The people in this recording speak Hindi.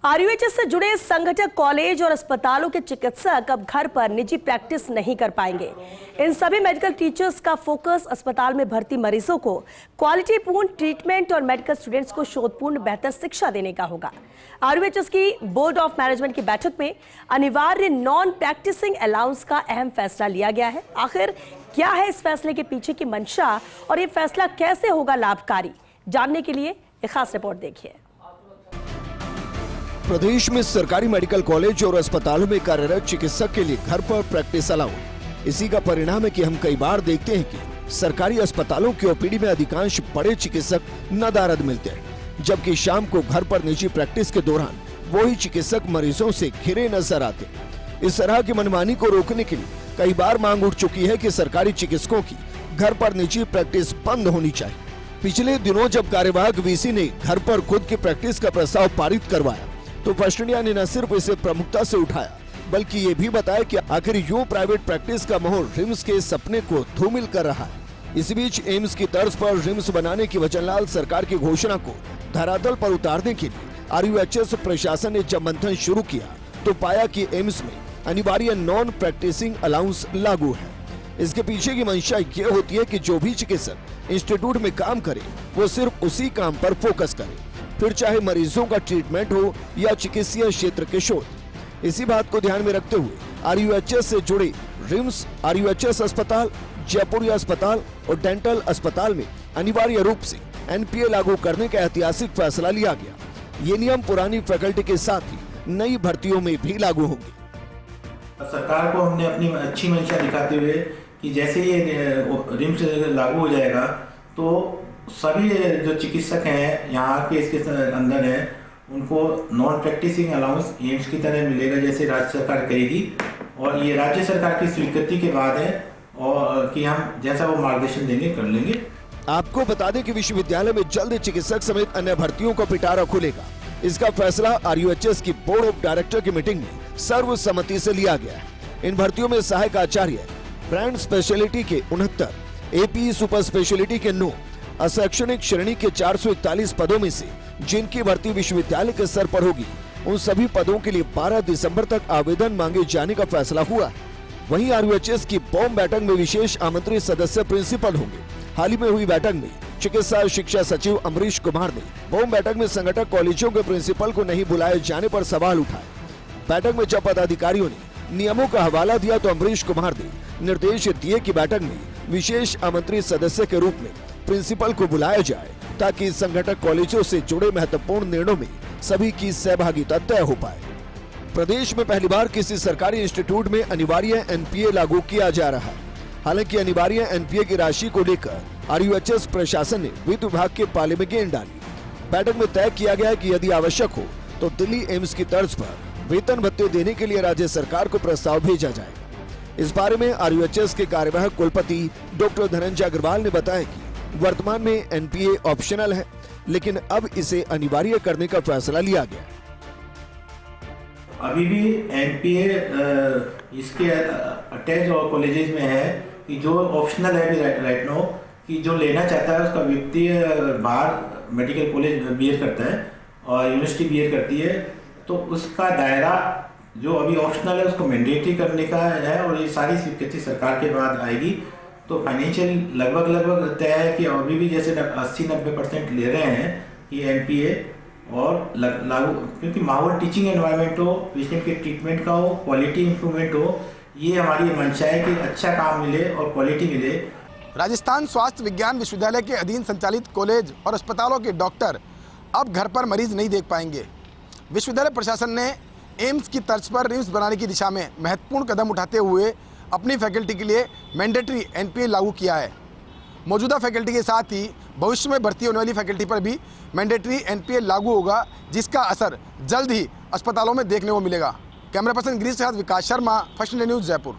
आरयूएचएस से जुड़े संगठक कॉलेज और अस्पतालों के चिकित्सक अब घर पर निजी प्रैक्टिस नहीं कर पाएंगे। इन सभी मेडिकल टीचर्स का फोकस अस्पताल में भर्ती मरीजों को क्वालिटीपूर्ण ट्रीटमेंट और मेडिकल स्टूडेंट्स को शोधपूर्ण बेहतर शिक्षा देने का होगा। आरयूएचएस की बोर्ड ऑफ मैनेजमेंट की बैठक में अनिवार्य नॉन प्रैक्टिसिंग अलाउंस का अहम फैसला लिया गया है। आखिर क्या है इस फैसले के पीछे की मंशा और ये फैसला कैसे होगा लाभकारी, जानने के लिए एक खास रिपोर्ट देखिए। प्रदेश में सरकारी मेडिकल कॉलेज और अस्पतालों में कार्यरत चिकित्सक के लिए घर पर प्रैक्टिस अलाउ। इसी का परिणाम है कि हम कई बार देखते हैं कि सरकारी अस्पतालों की ओपीडी में अधिकांश बड़े चिकित्सक नदारद मिलते हैं, जबकि शाम को घर पर निजी प्रैक्टिस के दौरान वही चिकित्सक मरीजों से घिरे नजर आते। इस तरह की मनमानी को रोकने के लिए कई बार मांग उठ चुकी है कि सरकारी चिकित्सकों की घर पर निजी प्रैक्टिस बंद होनी चाहिए। पिछले दिनों जब कार्यवाहक वीसी ने घर पर खुद की प्रैक्टिस का प्रस्ताव पारित करवाया तो फर्स्ट इंडिया ने न सिर्फ इसे प्रमुखता से उठाया बल्कि ये भी बताया कि आखिर यूं प्राइवेट प्रैक्टिस का माहौल रिम्स के सपने को धूमिल कर रहा है। इसी बीच एम्स की तर्ज पर रिम्स बनाने की वचनलाल सरकार की घोषणा को धरातल पर उतारने के लिए आरयूएचएस प्रशासन ने जब मंथन शुरू किया तो पाया कि एम्स में अनिवार्य नॉन प्रैक्टिसिंग अलाउंस लागू है। इसके पीछे की मंशा ये होती है कि जो भी चिकित्सक इंस्टीट्यूट में काम करे वो सिर्फ उसी काम पर फोकस करे, फिर चाहे मरीजों का ट्रीटमेंट हो या चिकित्सीय क्षेत्र के शोध। इसी बात को ध्यान में रखते हुए आरयूएचएस से जुड़े रिम्स, आरयूएचएस अस्पताल, जयपुर अस्पताल और डेंटल अस्पताल में अनिवार्य रूप से एनपीए लागू करने का ऐतिहासिक फैसला लिया गया। ये नियम पुरानी फैकल्टी के साथ ही नई भर्तियों में भी लागू होंगे। सरकार को हमने अपनी अच्छी मंशा दिखाते हुए कि जैसे ये रिम्स लागू हो जाएगा तो सभी जो चिकित्सक हैं यहाँ के इसके अंदर हैं उनको नॉन प्रैक्टिसिंग अलाउंस एम्स की तरह मिलेगा जैसे राज्य सरकार करेगी, और ये राज्य सरकार की स्वीकृति के बाद है और कि हम जैसा वो मार्गदर्शन देंगे कर लेंगे। आपको बता दें कि विश्वविद्यालय में जल्द चिकित्सक समेत अन्य भर्तियों का पिटारा खुलेगा। इसका फैसला आरयूएचएस की बोर्ड ऑफ डायरेक्टर की मीटिंग में सर्वसम्मति से लिया गया है। इन भर्तियों में सहायक आचार्य, ब्रांड स्पेशलिटी के 69, एपी सुपर स्पेशलिटी के 9, अशैक्षणिक श्रेणी के 441 पदों में से जिनकी भर्ती विश्वविद्यालय के स्तर पर होगी उन सभी पदों के लिए 12 दिसंबर तक आवेदन मांगे जाने का फैसला हुआ। वहीं आरयूएचएस की बॉम्ब बैठक में विशेष आमंत्रित सदस्य प्रिंसिपल होंगे। हाल ही में हुई बैठक में चिकित्सा शिक्षा सचिव अमरीश कुमार ने बॉम्ब बैठक में संगठक कॉलेजों के प्रिंसिपल को नहीं बुलाए जाने पर सवाल उठाए। बैठक में जब पदाधिकारियों ने नियमों का हवाला दिया तो अमरीश कुमार ने निर्देश दिए कि बैठक में विशेष आमंत्रित सदस्य के रूप में प्रिंसिपल को बुलाया जाए ताकि संगठक कॉलेजों से जुड़े महत्वपूर्ण निर्णयों में सभी की सहभागिता तय हो पाए। प्रदेश में पहली बार किसी सरकारी इंस्टीट्यूट में अनिवार्य एनपीए लागू किया जा रहा है। हालांकि अनिवार्य एनपीए की राशि को लेकर आरयूएचएस प्रशासन ने वित्त विभाग के पाले में गेंद डाली। बैठक में तय किया गया कि यदि आवश्यक हो तो दिल्ली एम्स की तर्ज पर वेतन भत्ते देने के लिए राज्य सरकार को प्रस्ताव भेजा जाएगा। इस बारे में आरयूएचएस के कार्यवाहक कुलपति डॉक्टर धनंजय अग्रवाल ने बताया कि वर्तमान में एनपीए ऑप्शनल है, लेकिन अब इसे अनिवार्य करने का फैसला लिया गया। अभी भी एनपीए इसके अटैच और कॉलेजेस में है कि जो ऑप्शनल है राइट नाउ कि जो लेना चाहता है उसका व्यक्ति बाहर मेडिकल कॉलेज बीएड करता है और यूनिवर्सिटी बीएड करती है तो उसका दायरा जो अभी ऑप्शनल है उसको मैंडेटरी करने का है, और ये सारी स्वीकृति सरकार के बाद आएगी। तो फाइनेंशियल लगभग तय है कि अभी भी जैसे 80-90% ले रहे हैं कि एनपीए और लागू, क्योंकि माहौल टीचिंग एनवायरनमेंट हो, पेशेंट के ट्रीटमेंट का हो, क्वालिटी इंप्रूवमेंट हो, ये हमारी मंशा है कि अच्छा काम मिले और क्वालिटी मिले। राजस्थान स्वास्थ्य विज्ञान विश्वविद्यालय के अधीन संचालित कॉलेज और अस्पतालों के डॉक्टर अब घर पर मरीज नहीं देख पाएंगे। विश्वविद्यालय प्रशासन ने एम्स की तर्ज पर रिम्स बनाने की दिशा में महत्वपूर्ण कदम उठाते हुए अपनी फैकल्टी के लिए मैंडेटरी एनपीए लागू किया है। मौजूदा फैकल्टी के साथ ही भविष्य में भर्ती होने वाली फैकल्टी पर भी मैंडेटरी एनपीए लागू होगा, जिसका असर जल्द ही अस्पतालों में देखने को मिलेगा। कैमरा पर्सन गिरीश के साथ Vikas Sharma, First India News, Jaipur.